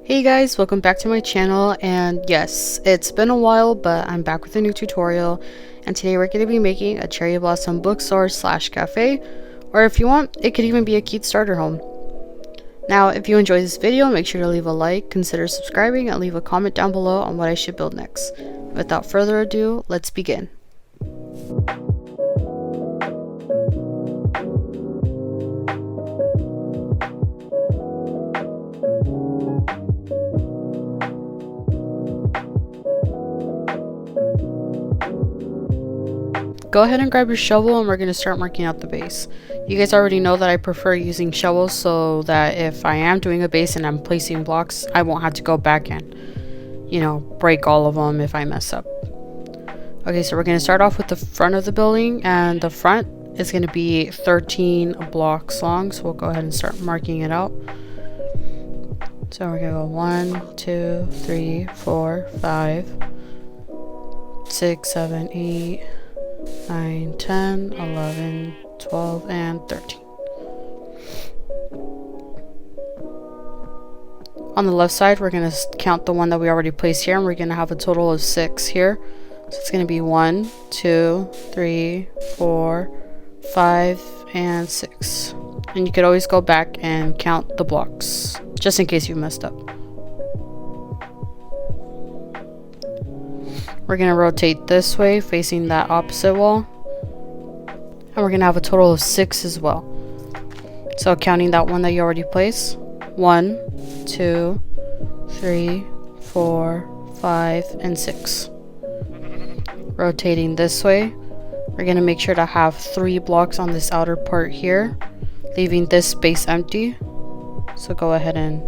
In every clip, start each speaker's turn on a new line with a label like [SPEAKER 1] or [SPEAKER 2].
[SPEAKER 1] Hey guys, welcome back to my channel, and yes, it's been a while, but I'm back with a new tutorial, and today we're going to be making a cherry blossom bookstore slash cafe, or if you want, it could even be a cute starter home. Now, if you enjoyed this video, make sure to leave a like, consider subscribing, and leave a comment down below on what I should build next. Without further ado, let's begin. Go ahead and grab your shovel and we're going to start marking out the base. You guys already know that I prefer using shovels so that if I am doing a base and I'm placing blocks, I won't have to go back and, break all of them if I mess up. Okay, so we're going to start off with the front of the building, and the front is going to be 13 blocks long, so we'll go ahead and start marking it out. So we're going to go 1, 2, 3, 4, 5, 6, 7, 8, 9, 10, 11, 12, and 13. On the left side, we're going to count the one that we already placed here, and we're going to have a total of 6 here. So it's going to be 1, 2, 3, 4, 5, and 6. And you could always go back and count the blocks, just in case you messed up. We're going to rotate this way, facing that opposite wall. And we're going to have a total of 6 as well. So counting that one that you already placed. 1, 2, 3, 4, 5, and 6. Rotating this way, we're going to make sure to have 3 blocks on this outer part here, leaving this space empty. So go ahead and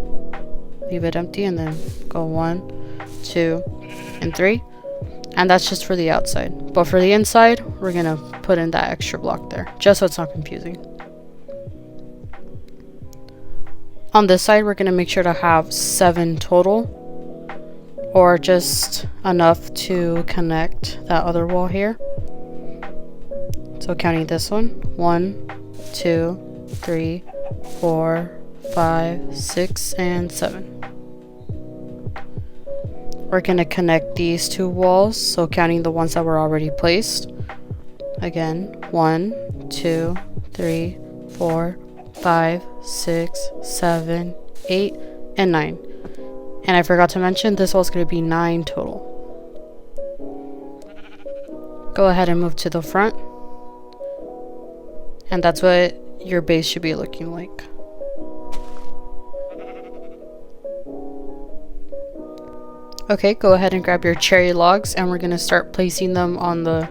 [SPEAKER 1] leave it empty, and then go 1, 2, and 3. And that's just for the outside. But for the inside, we're going to put in that extra block there, just so it's not confusing. On this side, we're going to make sure to have 7 total, or just enough to connect that other wall here. So counting this one, 1, 2, 3, 4, 5, 6, and 7. We're going to connect these 2 walls, so counting the ones that were already placed. Again, 1, 2, 3, 4, 5, 6, 7, 8, and 9. And I forgot to mention, this wall is going to be 9 total. Go ahead and move to the front. And that's what your base should be looking like. Okay, go ahead and grab your cherry logs, and we're going to start placing them on the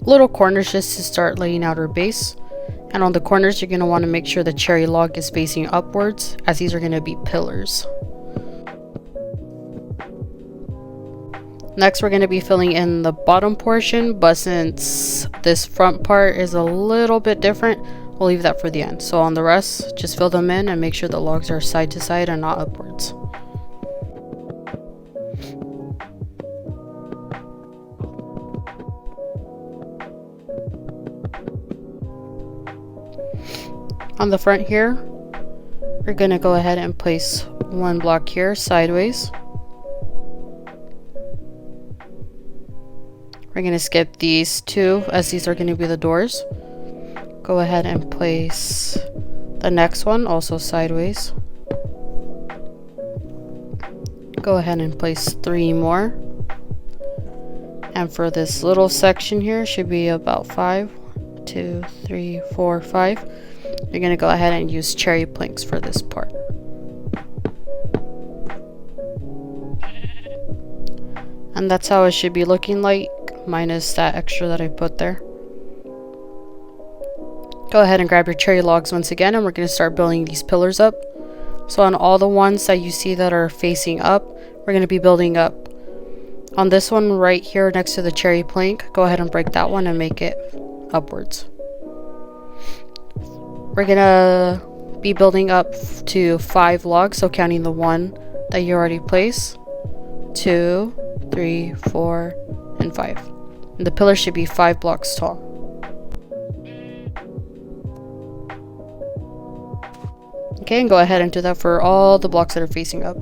[SPEAKER 1] little corners just to start laying out our base. And on the corners, you're going to want to make sure the cherry log is facing upwards, as these are going to be pillars. Next, we're going to be filling in the bottom portion, but since this front part is a little bit different, we'll leave that for the end. So on the rest, just fill them in and make sure the logs are side to side and not upwards. On the front here, we're going to go ahead and place 1 block here sideways. We're going to skip these 2, as these are going to be the doors. Go ahead and place the next one also sideways. Go ahead and place 3 more. And for this little section here, should be about 5. 1, 2, 3, 4, 5. You're going to go ahead and use cherry planks for this part. And that's how it should be looking like, minus that extra that I put there. Go ahead and grab your cherry logs once again, and we're going to start building these pillars up. So on all the ones that you see that are facing up, we're going to be building up. On this one right here next to the cherry plank, go ahead and break that one and make it upwards. We're going to be building up to 5 logs, so counting the 1 that you already placed, 2, 3, 4, and 5. And the pillar should be 5 blocks tall. Okay, and go ahead and do that for all the blocks that are facing up.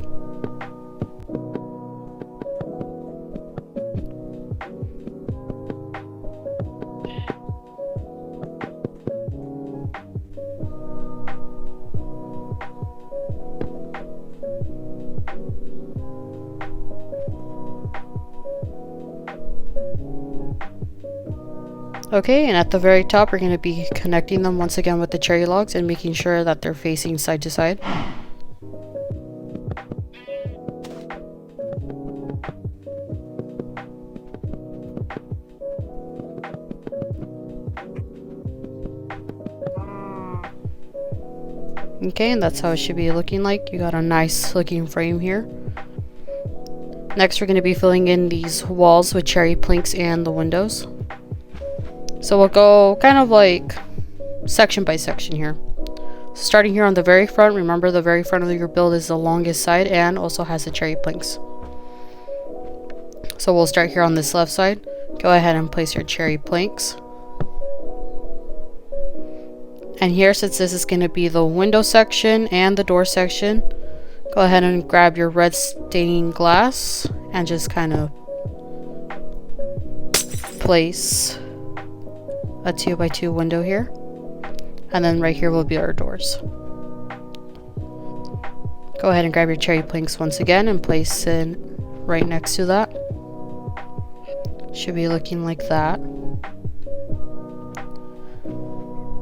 [SPEAKER 1] Okay, and at the very top, we're going to be connecting them once again with the cherry logs and making sure that they're facing side to side. Okay, and that's how it should be looking like. You got a nice looking frame here. Next, we're going to be filling in these walls with cherry planks and the windows. So we'll go kind of like section by section here. Starting here on the very front, remember the very front of your build is the longest side and also has the cherry planks. So we'll start here on this left side. Go ahead and place your cherry planks. And here, since this is going to be the window section and the door section, go ahead and grab your red stained glass and just kind of place a 2x2 window here. And then right here will be our doors. Go ahead and grab your cherry planks once again and place it right next to that. Should be looking like that.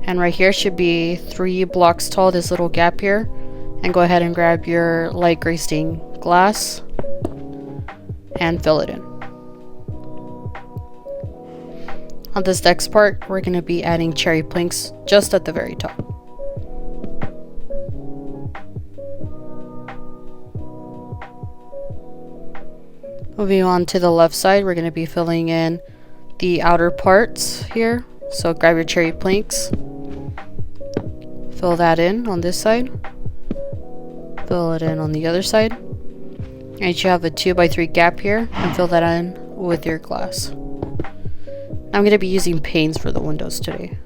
[SPEAKER 1] And right here should be 3 blocks tall, this little gap here. And go ahead and grab your light gray stained glass and fill it in. On this next part, we're going to be adding cherry planks just at the very top. Moving on to the left side, we're going to be filling in the outer parts here. So grab your cherry planks, fill that in on this side, fill it in on the other side, and you have a 2x3 gap here, and fill that in with your glass. I'm going to be using panes for the windows today.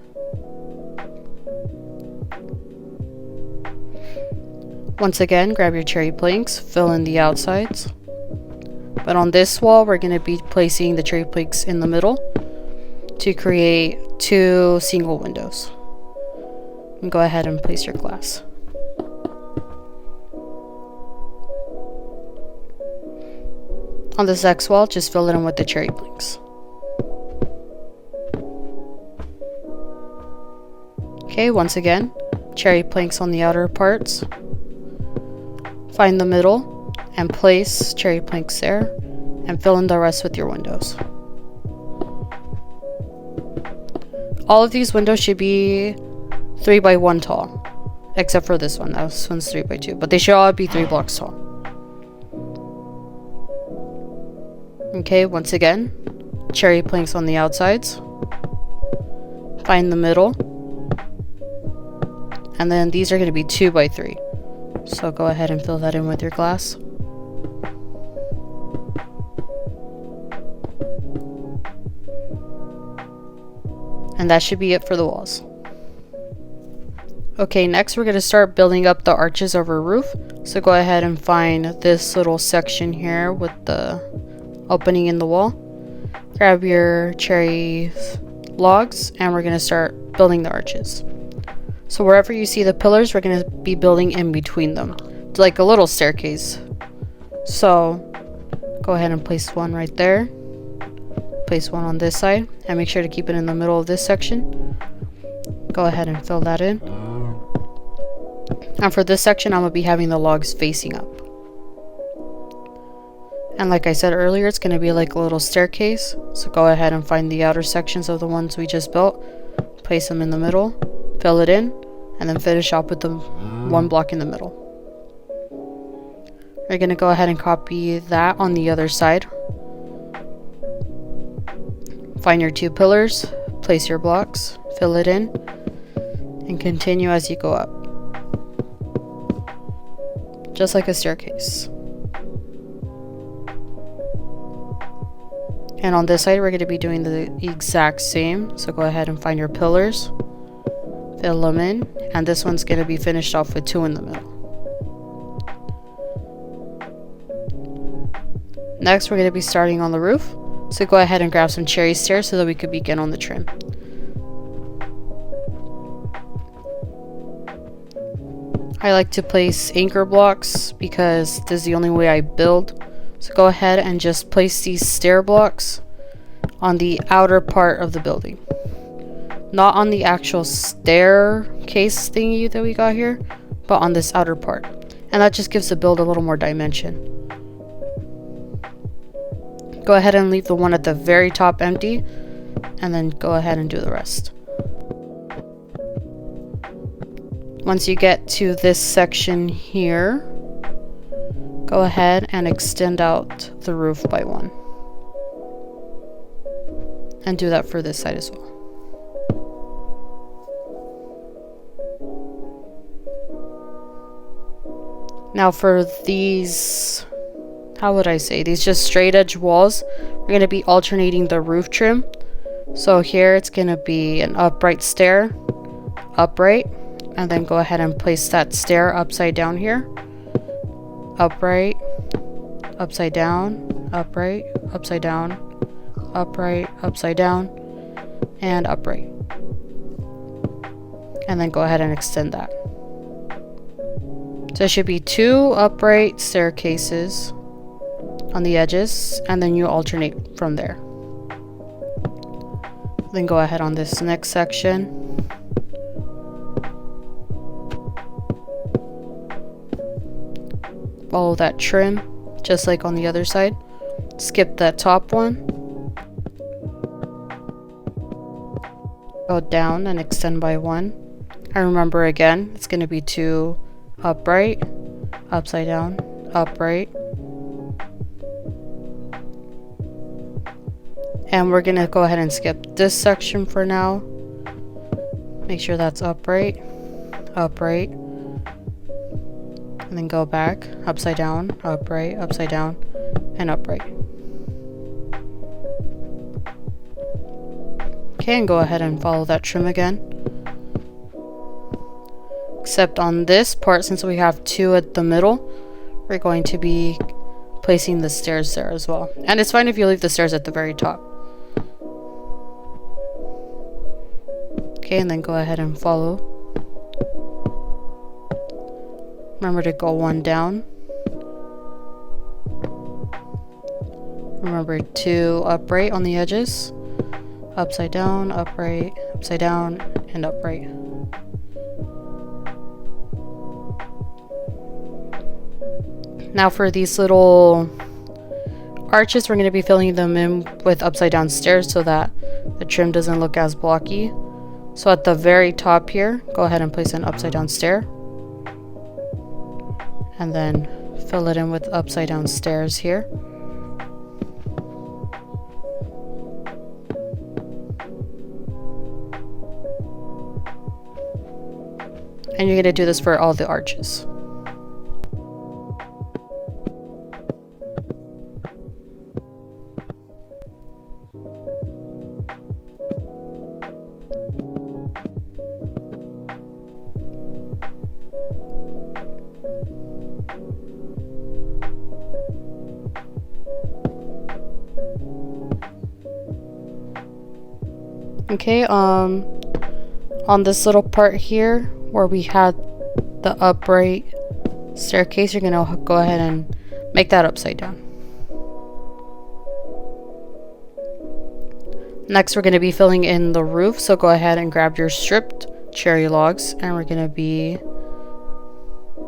[SPEAKER 1] Once again, grab your cherry planks, fill in the outsides. But on this wall, we're going to be placing the cherry planks in the middle to create 2 single windows. And go ahead and place your glass. On this next wall, just fill it in with the cherry planks. Okay, once again, cherry planks on the outer parts. Find the middle and place cherry planks there and fill in the rest with your windows. All of these windows should be 3x1 tall, except for this one. This one's 3x2, but they should all be 3 blocks tall. Okay, once again, cherry planks on the outsides. Find the middle. And then these are going to be 2x3. So go ahead and fill that in with your glass. And that should be it for the walls. Okay, next we're going to start building up the arches of our roof. So go ahead and find this little section here with the opening in the wall. Grab your cherry logs and we're going to start building the arches. So wherever you see the pillars, we're going to be building in between them. It's like a little staircase. So go ahead and place one right there. Place one on this side and make sure to keep it in the middle of this section. Go ahead and fill that in. And for this section, I'm going to be having the logs facing up. And like I said earlier, it's going to be like a little staircase. So go ahead and find the outer sections of the ones we just built. Place them in the middle. Fill it in. And then finish off with the 1 block in the middle. We're going to go ahead and copy that on the other side. Find your 2 pillars. Place your blocks. Fill it in. And continue as you go up. Just like a staircase. And on this side, we're going to be doing the exact same. So go ahead and find your pillars. Fill them in. And this one's going to be finished off with 2 in the middle. Next, we're going to be starting on the roof. So go ahead and grab some cherry stairs so that we could begin on the trim. I like to place anchor blocks because this is the only way I build. So go ahead and just place these stair blocks on the outer part of the building. Not on the actual staircase thingy that we got here, but on this outer part. And that just gives the build a little more dimension. Go ahead and leave the one at the very top empty, and then go ahead and do the rest. Once you get to this section here, go ahead and extend out the roof by 1. And do that for this side as well. Now for these, how would I say, these just straight edge walls, we're going to be alternating the roof trim. So here it's going to be an upright stair, upright, and then go ahead and place that stair upside down here. Upright, upside down, upright, upside down, upright, upside down, and upright. And then go ahead and extend that. So it should be 2 upright staircases on the edges, and then you alternate from there. Then go ahead on this next section. Follow that trim, just like on the other side. Skip that top one. Go down and extend by 1. And remember again, it's going to be 2 upright, upside down, upright. And we're going to go ahead and skip this section for now. Make sure that's upright, upright. And then go back, upside down, upside down, and upright. Okay, and go ahead and follow that trim again. Except on this part, since we have 2 at the middle, we're going to be placing the stairs there as well. And it's fine if you leave the stairs at the very top. Okay, and then go ahead and follow. Remember to go 1 down. Remember 2 upright on the edges. Upside down, upside down, and upright. Now for these little arches, we're going to be filling them in with upside down stairs so that the trim doesn't look as blocky. So at the very top here, go ahead and place an upside down stair. And then fill it in with upside down stairs here. And you're going to do this for all the arches. Okay, on this little part here where we had the upright staircase, you're gonna go ahead and make that upside down. Next, we're gonna be filling in the roof, so go ahead and grab your stripped cherry logs, and we're gonna be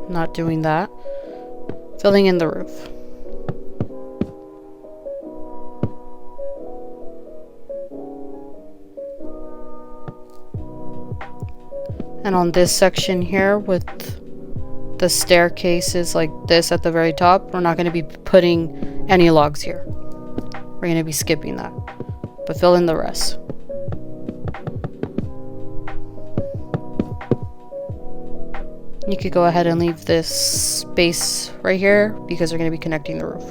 [SPEAKER 1] not doing that, filling in the roof. And on this section here with the staircases like this at the very top, we're not going to be putting any logs here. We're going to be skipping that, but fill in the rest. You could go ahead and leave this space right here because we're going to be connecting the roof.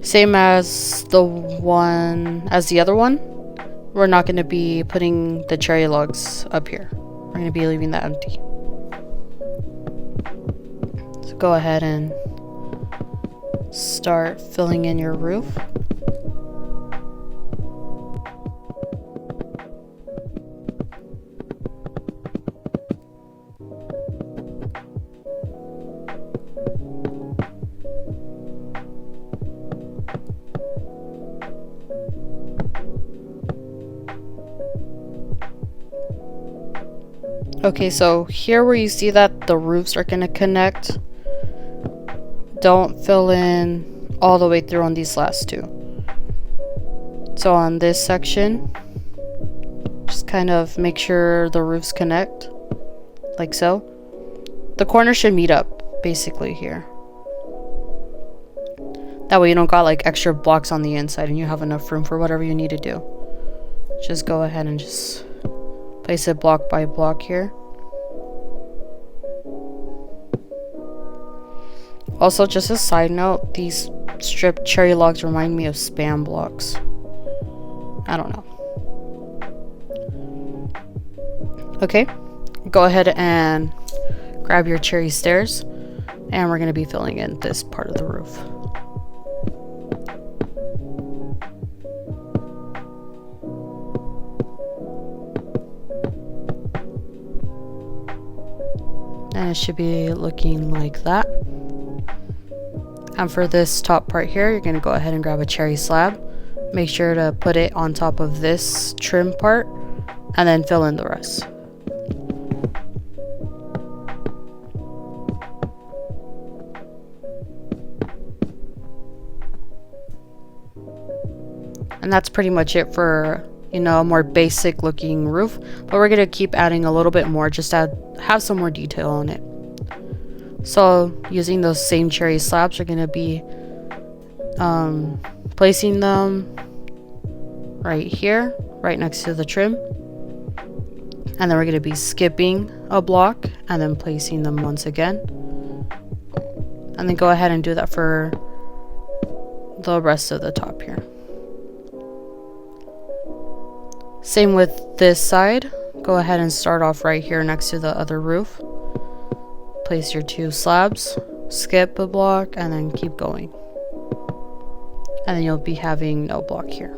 [SPEAKER 1] Same as the other one. We're not going to be putting the cherry logs up here. We're going to be leaving that empty. So go ahead and start filling in your roof. Okay, so here where you see that the roofs are going to connect, don't fill in all the way through on these last two. So on this section, just kind of make sure the roofs connect, like so. The corners should meet up, basically, here. That way you don't got like extra blocks on the inside and you have enough room for whatever you need to do. Just go ahead and just place it block by block here. Also, just a side note, these stripped cherry logs remind me of Spam blocks. I don't know. Okay, go ahead and grab your cherry stairs, and we're going to be filling in this part of the roof. And it should be looking like that. And for this top part here, you're going to go ahead and grab a cherry slab. Make sure to put it on top of this trim part and then fill in the rest. And that's pretty much it for, you know, a more basic looking roof, but we're going to keep adding a little bit more just to have some more detail on it. So using those same cherry slabs, we're going to be placing them right here, right next to the trim, and then we're going to be skipping a block and then placing them once again, and then go ahead and do that for the rest of the top here. Same with this side. Go ahead and start off right here next to the other roof. Place your two slabs, skip a block, and then keep going. And then you'll be having no block here.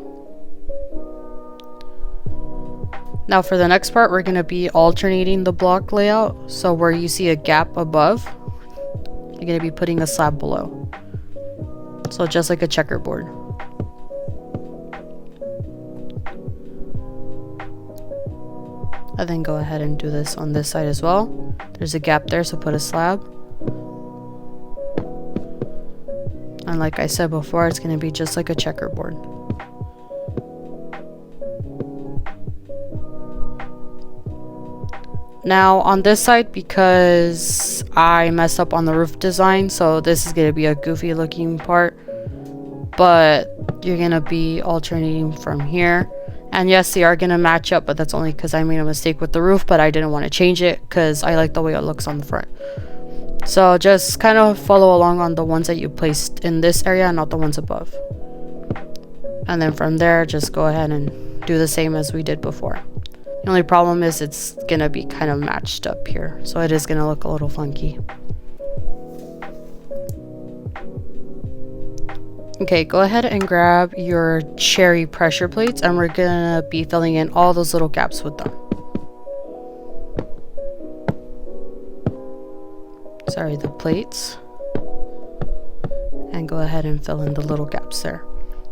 [SPEAKER 1] Now for the next part, we're going to be alternating the block layout. So where you see a gap above, you're going to be putting a slab below. So just like a checkerboard. And then go ahead and do this on this side as well. There's a gap there, so put a slab. And like I said before, it's going to be just like a checkerboard. Now on this side, because I messed up on the roof design, so this is going to be a goofy looking part, but you're going to be alternating from here. And yes, they are going to match up, but that's only because I made a mistake with the roof, but I didn't want to change it because I like the way it looks on the front. So just kind of follow along on the ones that you placed in this area and not the ones above. And then from there, just go ahead and do the same as we did before. The only problem is it's going to be kind of matched up here, so it is going to look a little funky. Okay, go ahead and grab your cherry pressure plates, and we're gonna be filling in all those little gaps with them. Sorry, the plates. And go ahead and fill in the little gaps there.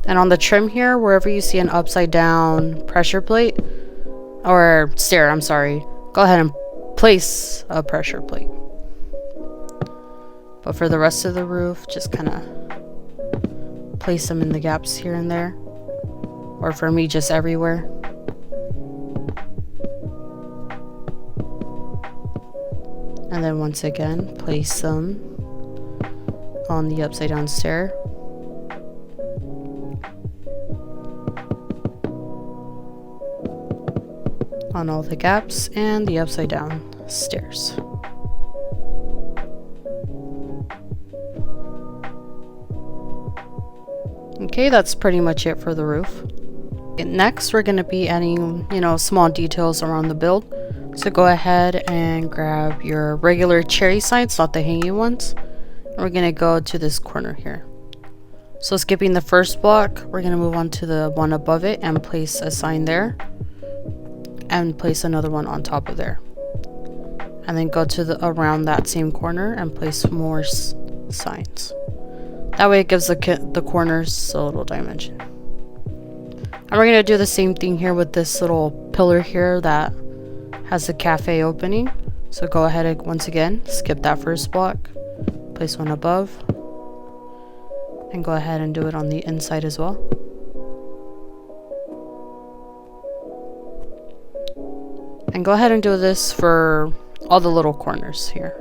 [SPEAKER 1] And on the trim here, wherever you see an upside down pressure plate, or stair, I'm sorry, go ahead and place a pressure plate. But for the rest of the roof, just kind of place them in the gaps here and there, or for me, just everywhere. And then once again, place them on the upside down stair. On all the gaps and the upside down stairs. Okay, that's pretty much it for the roof. Next, we're going to be adding, small details around the build. So go ahead and grab your regular cherry signs, not the hanging ones. And we're going to go to this corner here. So skipping the first block, we're going to move on to the one above it and place a sign there. And place another one on top of there. And then go to around that same corner and place more signs. That way it gives the corners a little dimension. And we're going to do the same thing here with this little pillar here that has the cafe opening. So go ahead and once again skip that first block, place one above, and go ahead and do it on the inside as well. And go ahead and do this for all the little corners here.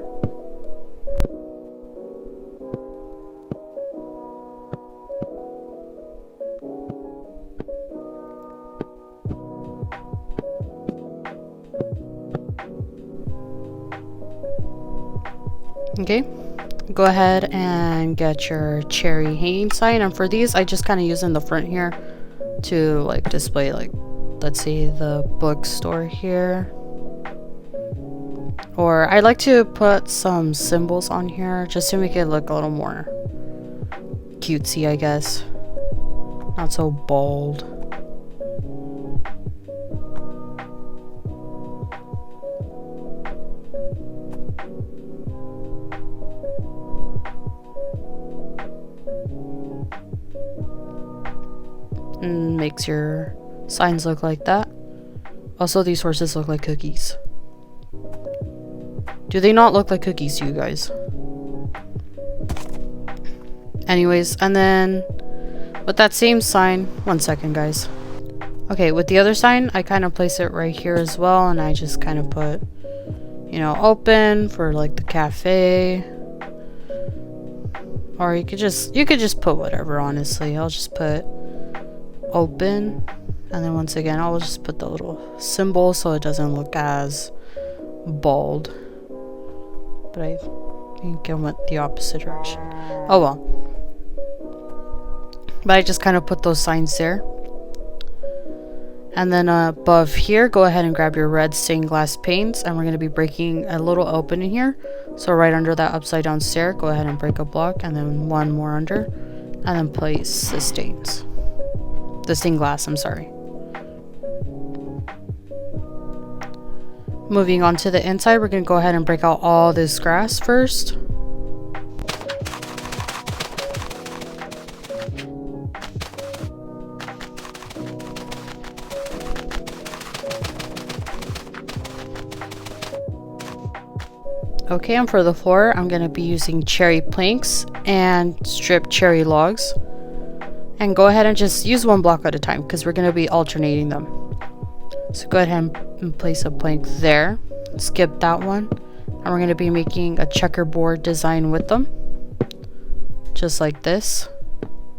[SPEAKER 1] Okay, go ahead and get your cherry hanging sign, and for these I just kind of use in the front here to like display, like, let's see, the bookstore here. Or I like to put some symbols on here just to make it look a little more cutesy, I guess. Not so bold. And makes your signs look like that. Also, these horses look like cookies. Do they not look like cookies to you guys? Anyways, and then with that same sign, one second guys. Okay, with the other sign, I kind of place it right here as well, and I just kind of put, you know, open for like the cafe. Or you could just put whatever, honestly. I'll just put open, and then once again I'll just put the little symbol so it doesn't look as bold. But I think I went the opposite direction. Oh well. But I just kind of put those signs there. And then above here, go ahead and grab your red stained glass paints, and we're going to be breaking a little opening here. So right under that upside down stair, go ahead and break a block, and then one more under, and then place the stains. The stained glass, I'm sorry. Moving on to the inside, we're going to go ahead and break out all this grass first. Okay, and for the floor, I'm going to be using cherry planks and stripped cherry logs. And go ahead and just use one block at a time because we're going to be alternating them. So go ahead and place a plank there. Skip that one. And we're going to be making a checkerboard design with them. Just like this.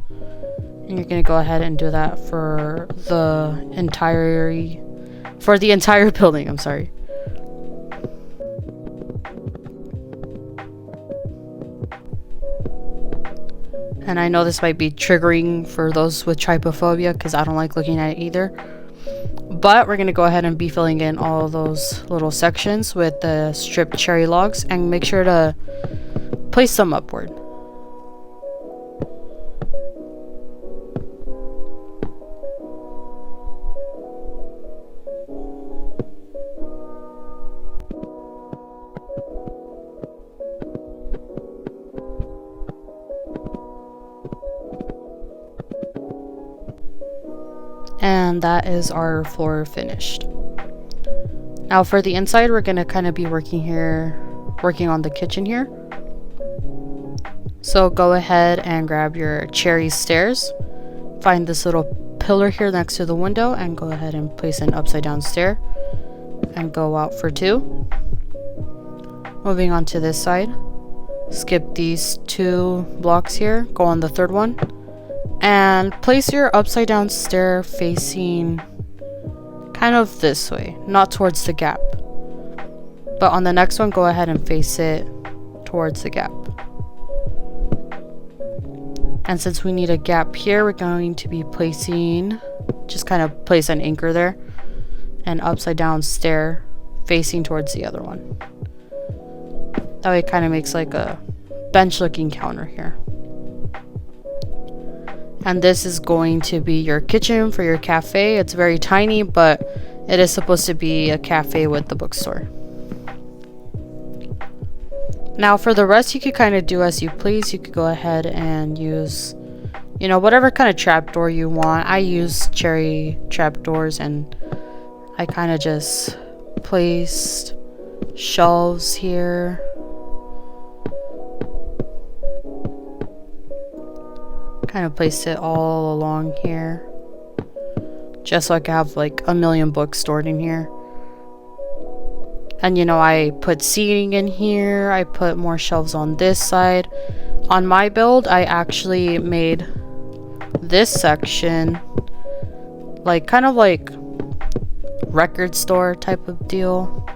[SPEAKER 1] And you're going to go ahead and do that for the entire building, I'm sorry. And I know this might be triggering for those with trypophobia because I don't like looking at it either. But we're going to go ahead and be filling in all those little sections with the stripped cherry logs, and make sure to place them upward. And that is our floor finished. Now for the inside, we're going to kind of be working on the kitchen here. So go ahead and grab your cherry stairs. Find this little pillar here next to the window and go ahead and place an upside down stair. And go out for 2. Moving on to this side. Skip these 2 blocks here. Go on the 3rd one. And place your upside down stair facing kind of this way, not towards the gap. But on the next one, go ahead and face it towards the gap. And since we need a gap here, we're going to be placing, just kind of place an anchor there, an upside down stair facing towards the other one. That way it kind of makes like a bench looking counter here. And this is going to be your kitchen for your cafe. It's very tiny, but it is supposed to be a cafe with the bookstore. Now for the rest, you could kind of do as you please. You could go ahead and use, you know, whatever kind of trapdoor you want. I use cherry trapdoors, and I kind of just placed shelves here. Kind of placed it all along here, just so I could have like a million books stored in here. And you know, I put seating in here, I put more shelves on this side. On my build, I actually made this section like kind of like record store type of deal.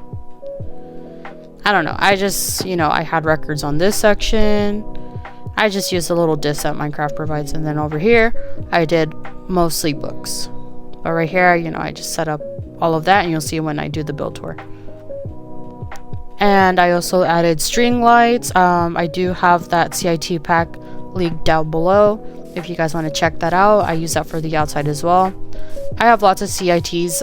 [SPEAKER 1] I don't know, I just, you know, I had records on this section. I just used a little disc that Minecraft provides, and then over here I did mostly books. But right here, you know, I just set up all of that, and you'll see when I do the build tour. And I also added string lights. I do have that CIT pack linked down below if you guys want to check that out. I use that for the outside as well. I have lots of CITs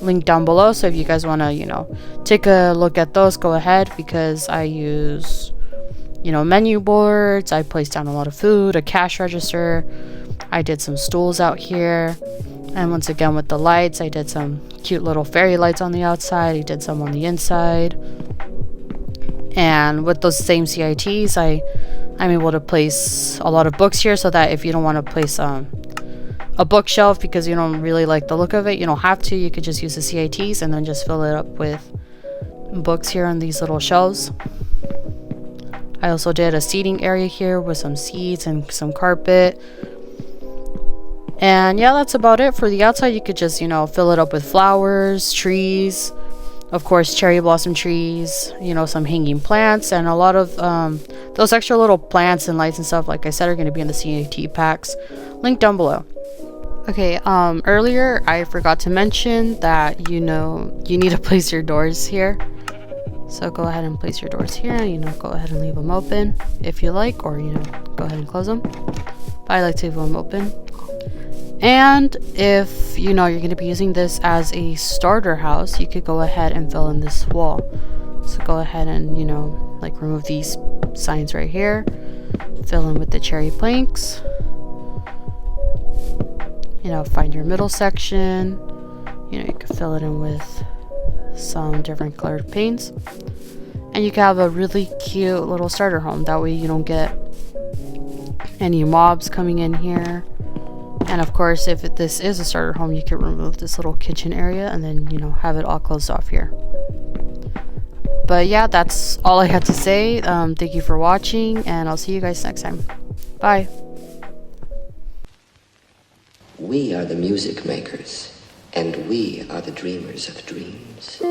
[SPEAKER 1] linked down below, so if you guys want to, you know, take a look at those, go ahead, because I use, you know, menu boards. I placed down a lot of food, a cash register. I did some stools out here. And once again with the lights, I did some cute little fairy lights on the outside. I did some on the inside. And with those same CITs, I'm able to place a lot of books here, so that if you don't want to place a bookshelf because you don't really like the look of it, you don't have to. You could just use the CITs and then just fill it up with books here on these little shelves. I also did a seating area here with some seats and some carpet. And yeah, that's about it. For the outside, you could just, you know, fill it up with flowers, trees, of course, cherry blossom trees, you know, some hanging plants, and a lot of those extra little plants and lights and stuff, like I said, are going to be in the CIT packs, linked down below. Okay, earlier I forgot to mention that, you know, you need to place your doors here. So go ahead and place your doors here, you know, go ahead and leave them open if you like, or, you know, go ahead and close them. But I like to leave them open. And if, you know, you're going to be using this as a starter house, you could go ahead and fill in this wall. So go ahead and, you know, like remove these signs right here, fill in with the cherry planks, you know, find your middle section, you know, you can fill it in with some different colored paints, and you can have a really cute little starter home. That way you don't get any mobs coming in here. And of course, if this is a starter home, you can remove this little kitchen area and then, you know, have it all closed off here. But yeah, that's all I had to say. Thank you for watching, and I'll see you guys next time. Bye.
[SPEAKER 2] We are the music makers, and we are the dreamers of dreams.